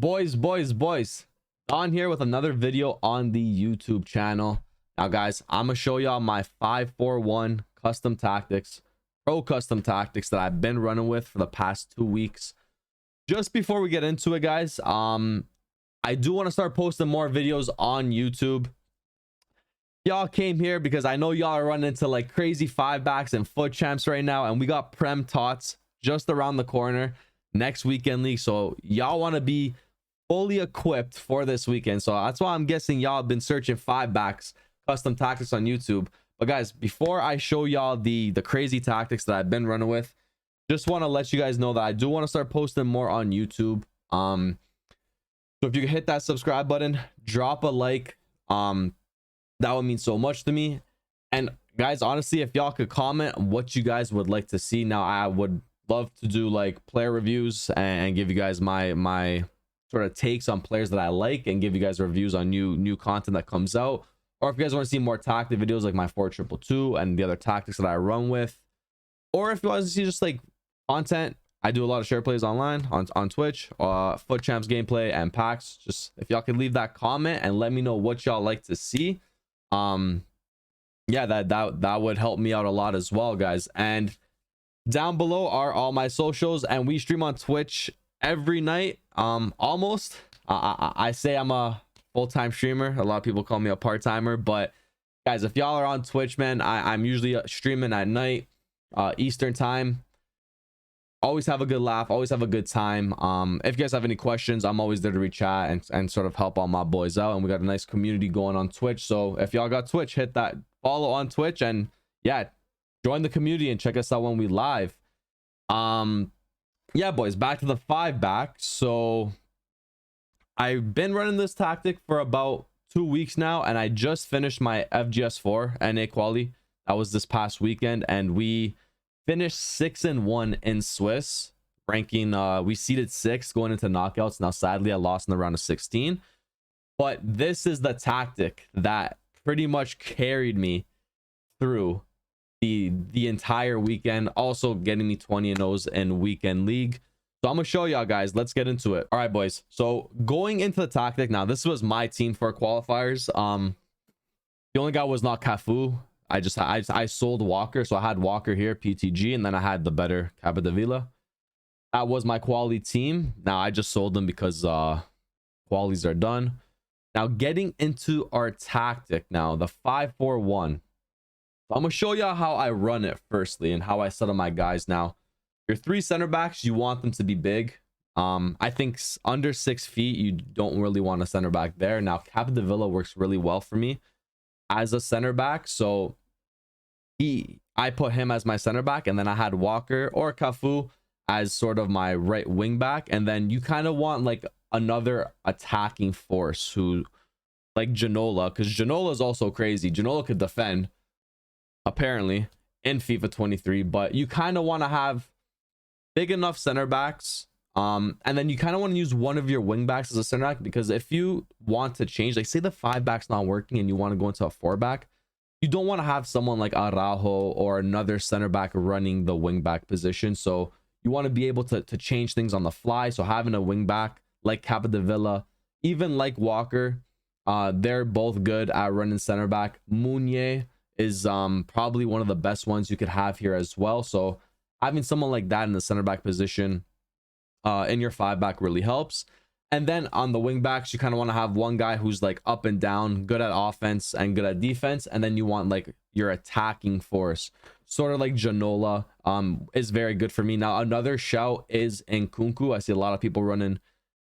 Boys, on here with another video on the YouTube channel. Now guys, I'm gonna show y'all my 5-4-1 custom tactics, pro custom tactics that I've been running with for the past 2 weeks. Just before we get into it, guys, I do want to start posting more videos on YouTube. Y'all came here because I know y'all are running into like crazy 5-backs and FUT Champs right now, and we got Prem Tots just around the corner next weekend league, so y'all want to be fully equipped for this weekend. So that's why I'm guessing y'all have been searching 5-backs custom tactics on YouTube. But guys, before I show y'all the crazy tactics that I've been running with, just want to let you guys know that I do want to start posting more on YouTube. So if you can hit that subscribe button, drop a like, that would mean so much to me. And guys, honestly, if y'all could comment what you guys would like to see. Now I would love to do like player reviews and give you guys my sort of takes on players that I like, and give you guys reviews on new content that comes out. Or if you guys want to see more tactic videos like my 4-2-2 and the other tactics that I run with, or if you want to see just like content, I do a lot of share plays online on Twitch, FUT Champs gameplay and packs. Just if y'all could leave that comment and let me know what y'all like to see, yeah, that would help me out a lot as well, guys. And down below are all my socials, and we stream on Twitch every night. Almost. I say I'm a full-time streamer. A lot of people call me a part-timer, but guys, if y'all are on Twitch, man, I'm usually streaming at night, Eastern time. Always have a good laugh, always have a good time. If you guys have any questions, I'm always there to reach out and sort of help all my boys out. And we got a nice community going on Twitch, so if y'all got Twitch, hit that follow on Twitch, and yeah, join the community and check us out when we live. Yeah, boys, back to the 5-back. So I've been running this tactic for about 2 weeks now, and I just finished my FGS4 NA quali. That was this past weekend, and we finished 6-1 in Swiss ranking. We seeded 6th going into knockouts. Now sadly I lost in the round of 16, but this is the tactic that pretty much carried me through the entire weekend, also getting me 20-0s in weekend league. So I'm gonna show y'all guys. Let's get into it. All right, boys, so going into the tactic, now this was my team for qualifiers. The only guy was not Cafu. I sold Walker, so I had Walker here, PTG, and then I had the better Capdevila. That was my quality team. Now I just sold them because qualities are done. Now getting into our tactic, now the 5-4-1. So I'm gonna show y'all how I run it firstly, and how I set up my guys. Now your 3 center backs, you want them to be big. I think under 6 feet you don't really want a center back there. Now Capdevila works really well for me as a center back, so I put him as my center back, and then I had Walker or Cafu as sort of my right wing back. And then you kind of want like another attacking force, who like Janola, because Janola is also crazy. Janola could defend apparently in FIFA 23, but you kind of want to have big enough center backs, and then you kind of want to use one of your wing backs as a center back, because if you want to change, like say the 5-back's not working and you want to go into a 4-back, you don't want to have someone like Araujo or another center back running the wing back position. So you want to be able to change things on the fly. So having a wing back like Capdevila, even like Walker, they're both good at running center back. Meunier is probably one of the best ones you could have here as well. So having someone like that in the center back position in your 5-back really helps. And then on the wing backs, you kind of want to have one guy who's like up and down, good at offense and good at defense. And then you want like your attacking force, sort of like Janola, is very good for me. Now another shout is Nkunku. I see a lot of people running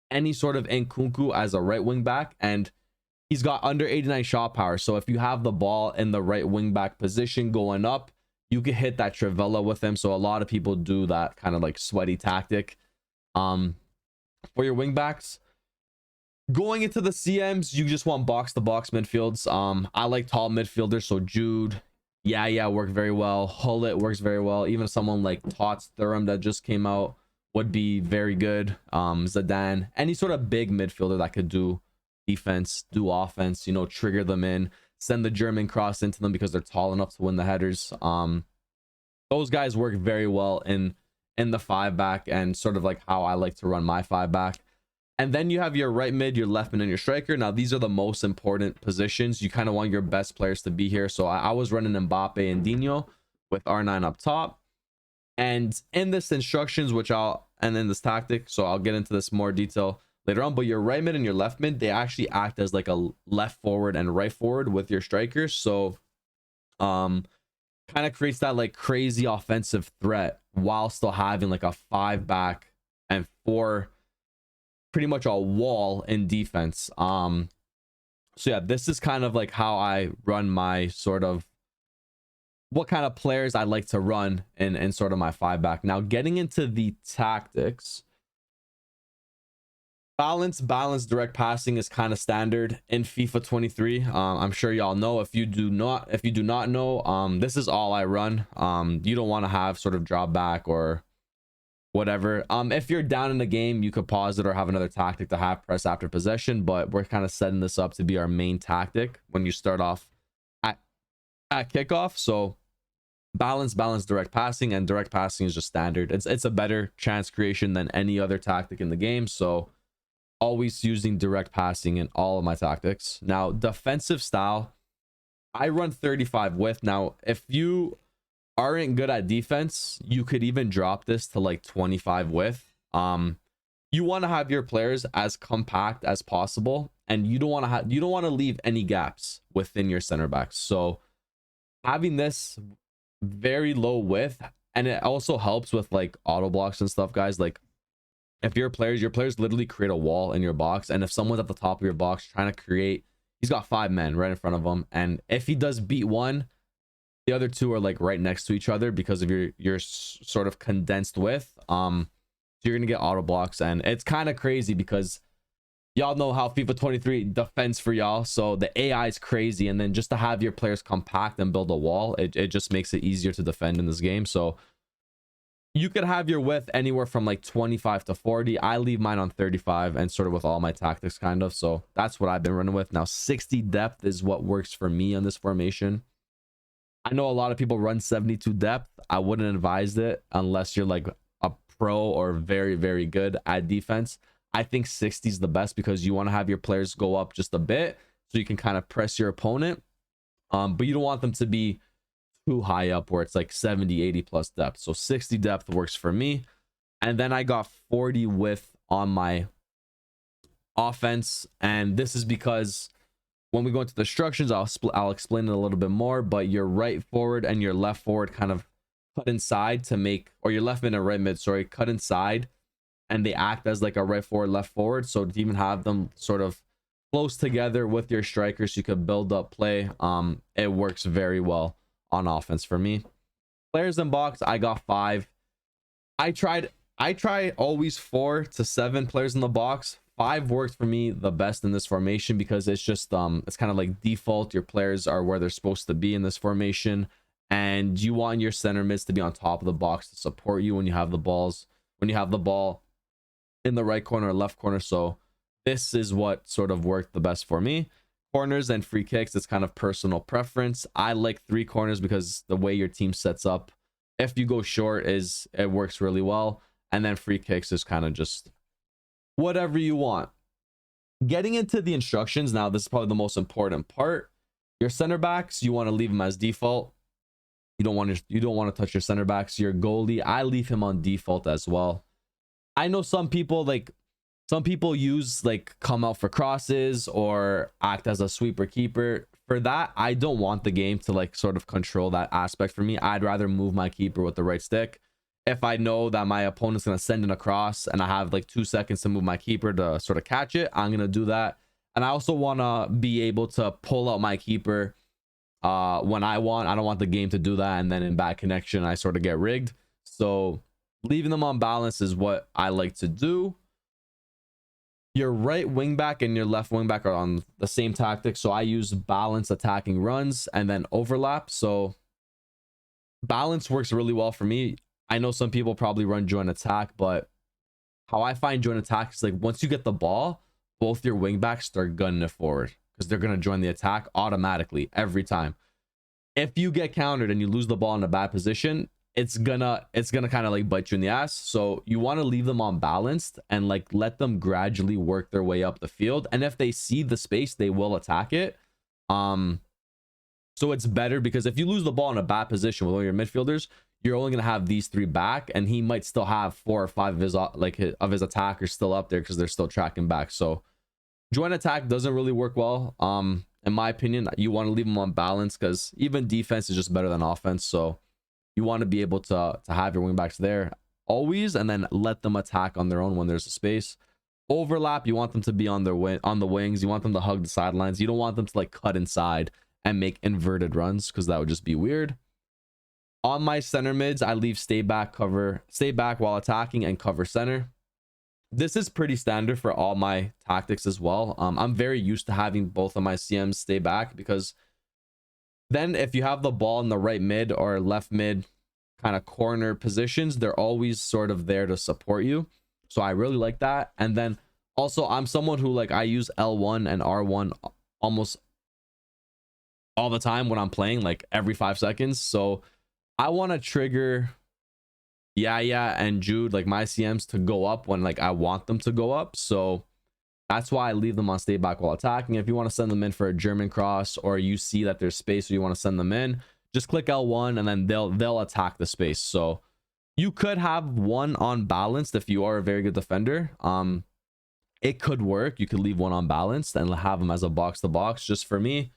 any sort of Nkunku as a right wing back, and he's got under 89 shot power. So if you have the ball in the right wing back position going up, you can hit that Trivela with him. So a lot of people do that kind of like sweaty tactic. For your wing backs, going into the CMs, you just want box to box midfields. I like tall midfielders, so Jude, yeah, worked very well. Hullet works very well. Even someone like Tots Thuram that just came out would be very good. Zidane, any sort of big midfielder that could do defense, do offense, you know, trigger them in, send the German cross into them because they're tall enough to win the headers. Those guys work very well in the 5-back, and sort of like how I like to run my 5-back. And then you have your right mid, your left mid, and your striker. Now, these are the most important positions. You kind of want your best players to be here. So I was running Mbappe and Dino with R9 up top. And in this instructions, and in this tactic, so I'll get into this more detail later on, but your right mid and your left mid, they actually act as like a left forward and right forward with your strikers. So kind of creates that like crazy offensive threat while still having like a 5 back and 4, pretty much a wall in defense. So yeah, this is kind of like how I run my sort of what kind of players I like to run in sort of my 5 back. Now, getting into the tactics, balance direct passing is kind of standard in FIFA 23. I'm sure y'all know. If you do not know, this is all I run. You don't want to have sort of drop back or whatever. If you're down in the game, you could pause it or have another tactic to have press after possession, but we're kind of setting this up to be our main tactic when you start off at kickoff. So balance direct passing, and direct passing is just standard. It's a better chance creation than any other tactic in the game, so always using direct passing in all of my tactics. Now, defensive style, I run 35 width. Now, if you aren't good at defense, you could even drop this to like 25 width. You want to have your players as compact as possible, and you don't want to leave any gaps within your center backs. So having this very low width, and it also helps with like auto blocks and stuff, guys. Like if your players literally create a wall in your box, and if someone's at the top of your box trying to create, he's got 5 men right in front of him, and if he does beat one, the other 2 are like right next to each other because of your sort of condensed width. So you're gonna get auto blocks, and it's kind of crazy because y'all know how FIFA 23 defends for y'all, so the AI is crazy, and then just to have your players compact and build a wall, it just makes it easier to defend in this game. So you could have your width anywhere from like 25 to 40. I leave mine on 35, and sort of with all my tactics kind of. So that's what I've been running with. Now 60 depth is what works for me on this formation. I know a lot of people run 72 depth. I wouldn't advise it unless you're like a pro or very, very good at defense. I think 60 is the best because you want to have your players go up just a bit so you can kind of press your opponent. But you don't want them to be too high up where it's like 70, 80 plus depth. So 60 depth works for me. And then I got 40 width on my offense. And this is because when we go into the instructions, I'll explain it a little bit more, but your right forward and your left forward kind of cut inside to make, or your left mid and right mid, sorry, cut inside, and they act as like a right forward, left forward. So to even have them sort of close together with your strikers, you could build up play. It works very well on offense for me. Players in box, I got 5. I try always 4 to 7 players in the box. 5 works for me the best in this formation because it's just it's kind of like default. Your players are where they're supposed to be in this formation, and you want your center mids to be on top of the box to support you when you have the ball in the right corner or left corner. So this is what sort of worked the best for me. Corners and free kicks, it's kind of personal preference. I like 3 corners because the way your team sets up, if you go short, it works really well, and then free kicks is kind of just whatever you want. Getting into the instructions now, this is probably the most important part. Your center backs, you want to leave them as default. You don't want to touch your center backs. Your goalie, I leave him on default as well. I know some people use like come out for crosses or act as a sweeper keeper. For that, I don't want the game to like sort of control that aspect for me. I'd rather move my keeper with the right stick. If I know that my opponent's going to send in a cross and I have like 2 seconds to move my keeper to sort of catch it, I'm going to do that. And I also want to be able to pull out my keeper when I want. I don't want the game to do that, and then in bad connection, I sort of get rigged. So leaving them on balance is what I like to do. Your right wing back and your left wing back are on the same tactic. So I use balance attacking runs and then overlap. So balance works really well for me. I know some people probably run joint attack, but how I find joint attack is like once you get the ball, both your wing backs start gunning it forward because they're going to join the attack automatically every time. If you get countered and you lose the ball in a bad position, it's gonna kind of like bite you in the ass. So you want to leave them on balanced and like let them gradually work their way up the field, and if they see the space, they will attack it. So it's better, because if you lose the ball in a bad position with all your midfielders, you're only going to have these three back, and he might still have 4 or 5 of his his attackers still up there because they're still tracking back. So joint attack doesn't really work well. In my opinion, you want to leave them on balance, because even defense is just better than offense. So you want to be able to have your wing backs there always, and then let them attack on their own when there's a space. Overlap, you want them to be on their on the wings. You want them to hug the sidelines. You don't want them to like cut inside and make inverted runs, because that would just be weird. On my center mids, I leave stay back while attacking, and cover center. This is pretty standard for all my tactics as well. I'm very used to having both of my CMs stay back, because then if you have the ball in the right mid or left mid kind of corner positions, they're always sort of there to support you. So I really like that. And then also, I'm someone who like, I use L1 and R1 almost all the time when I'm playing, like every 5 seconds. So I want to trigger Yaya and Jude, like my CMs, to go up when like I want them to go up. So that's why I leave them on stay back while attacking. If you want to send them in for a German cross, or you see that there's space or you want to send them in, just click L1 and then they'll attack the space. So you could have one on balanced if you are a very good defender. It could work. You could leave one on balanced and have them as a box to box. Just for me,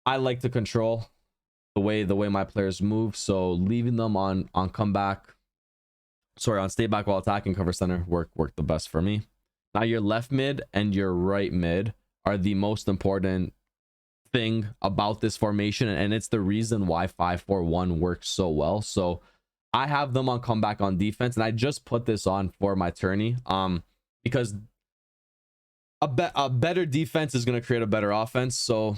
I like to control the way my players move, so leaving them on comeback, sorry, on stay back while attacking, cover center work the best for me. Now your left mid and your right mid are the most important thing about this formation, and it's the reason why 5-4-1 works so well. So I have them on comeback on defense, and I just put this on for my tourney because a better defense is going to create a better offense. So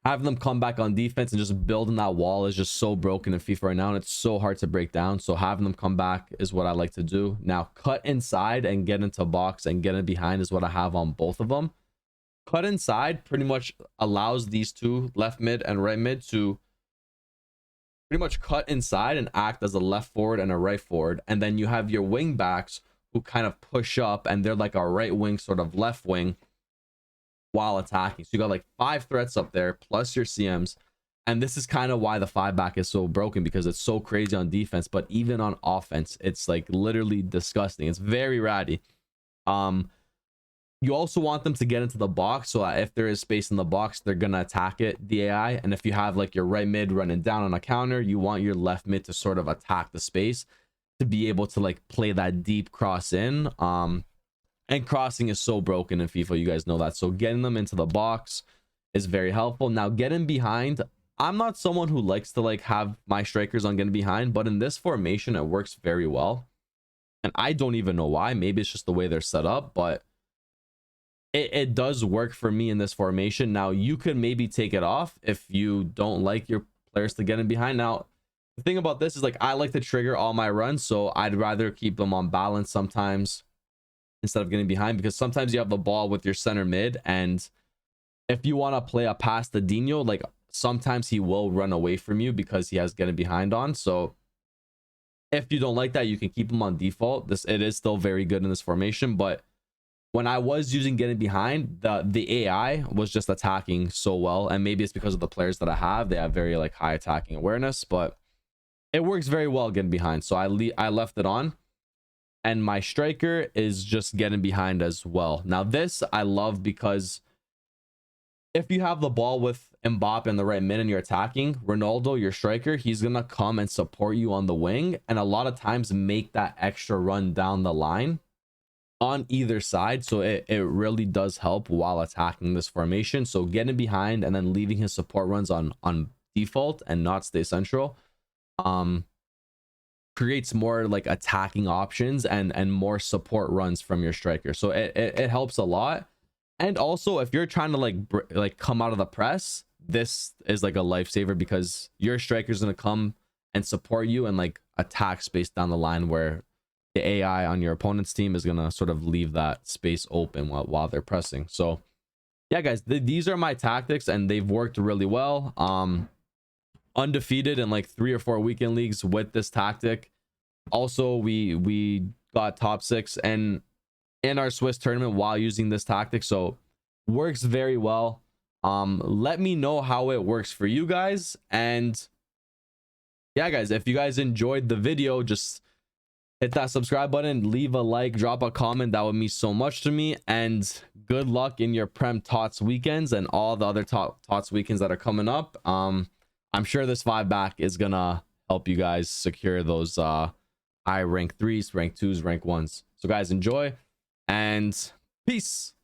having them come back on defense and just building that wall is just so broken in FIFA right now, and it's so hard to break down. So having them come back is what I like to do. Now cut inside and get into box and get in behind is what I have on both of them. Cut inside pretty much allows these two, left mid and right mid, to pretty much cut inside and act as a left forward and a right forward. And then you have your wing backs who kind of push up, and they're like a right wing, sort of left wing, while attacking. So you got like 5 threats up there plus your CMs, and this is kind of why the 5 back is so broken, because it's so crazy on defense, but even on offense it's like literally disgusting. It's very ratty. You also want them to get into the box, so that if there is space in the box, they're gonna attack it, the AI. And if you have like your right mid running down on a counter, you want your left mid to sort of attack the space to be able to like play that deep cross in. And crossing is so broken in FIFA, you guys know that. So getting them into the box is very helpful. Now getting behind, I'm not someone who likes to like have my strikers on getting behind, but in this formation it works very well, and I don't even know why. Maybe it's just the way they're set up, but it does work for me in this formation. Now you could maybe take it off if you don't like your players to get in behind. Now the thing about this is like, I like to trigger all my runs, so I'd rather keep them on balance sometimes instead of getting behind, because sometimes you have the ball with your center mid, and if you want to play a pass to Dino, like sometimes he will run away from you because he has getting behind on. So if you don't like that, you can keep him on default. It is still very good in this formation, but when I was using getting behind, the AI was just attacking so well, and maybe it's because of the players that I have. They have very like high attacking awareness, but it works very well getting behind. So I left it on. And my striker is just getting behind as well. Now this I love, because if you have the ball with Mbappe in the right mid and you're attacking, Ronaldo, your striker, he's gonna come and support you on the wing, and a lot of times make that extra run down the line on either side. So it really does help while attacking this formation. So getting behind and then leaving his support runs on default and not stay central creates more like attacking options and more support runs from your striker. So it helps a lot. And also if you're trying to like come out of the press, this is like a lifesaver, because your striker is going to come and support you and like attack space down the line, where the AI on your opponent's team is going to sort of leave that space open while they're pressing. So yeah guys, these are my tactics and they've worked really well. undefeated in like 3 or 4 weekend leagues with this tactic. Also, we got top 6 and in our Swiss tournament while using this tactic, so works very well. Let me know how it works for you guys. And yeah, guys, if you guys enjoyed the video, just hit that subscribe button, leave a like, drop a comment. That would mean so much to me. And good luck in your Prem Tots weekends and all the other Tots weekends that are coming up. I'm sure this 5-back is gonna help you guys secure those high rank 3s, rank 2s, rank 1s. So guys, enjoy and peace.